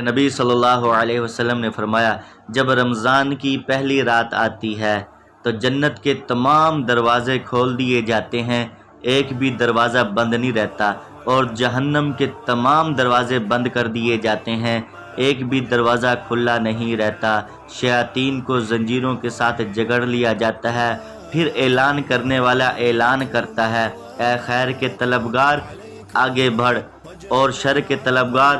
نبی صلی اللہ علیہ وسلم نے فرمایا، جب رمضان کی پہلی رات آتی ہے تو جنت کے تمام دروازے کھول دیے جاتے ہیں، ایک بھی دروازہ بند نہیں رہتا، اور جہنم کے تمام دروازے بند کر دیے جاتے ہیں، ایک بھی دروازہ کھلا نہیں رہتا۔ شیاطین کو زنجیروں کے ساتھ جگڑ لیا جاتا ہے، پھر اعلان کرنے والا اعلان کرتا ہے، اے خیر کے طلبگار آگے بڑھ، اور شر کے طلبگار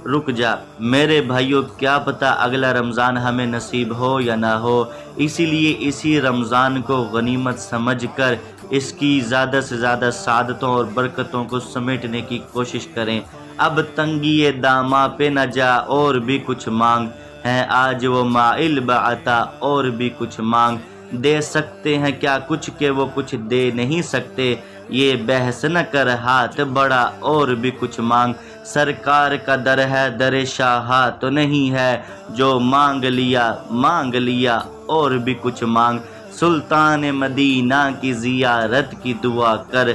رک جا۔ میرے بھائیوں، کیا پتہ اگلا رمضان ہمیں نصیب ہو یا نہ ہو، اسی لیے اسی رمضان کو غنیمت سمجھ کر اس کی زیادہ سے زیادہ سعادتوں اور برکتوں کو سمیٹنے کی کوشش کریں۔ اب تنگی داماں پہ نہ جا، اور بھی کچھ مانگ، ہیں آج وہ مائل بعطا، اور بھی کچھ مانگ۔ دے سکتے ہیں کیا کچھ کہ وہ کچھ دے نہیں سکتے، یہ بحث نہ کر ہاتھ بڑا، اور بھی کچھ مانگ۔ سرکار کا در ہے در شاہا تو نہیں ہے، جو مانگ لیا اور بھی کچھ مانگ۔ سلطان مدینہ کی زیارت کی دعا کر،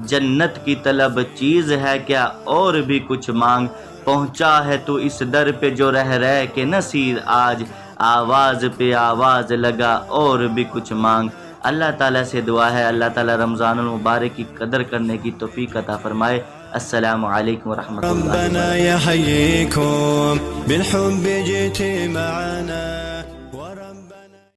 جنت کی طلب چیز ہے کیا، اور بھی کچھ مانگ۔ پہنچا ہے تو اس در پہ جو رہ کے نصیر، آج آواز پہ آواز لگا، اور بھی کچھ مانگ۔ اللہ تعالیٰ سے دعا ہے اللہ تعالیٰ رمضان المبارک کی قدر کرنے کی توفیق عطا فرمائے۔ السلام علیکم ورحمۃ اللہ وبرکاتہ۔ ربنا يحييكم بالحب جئت معنا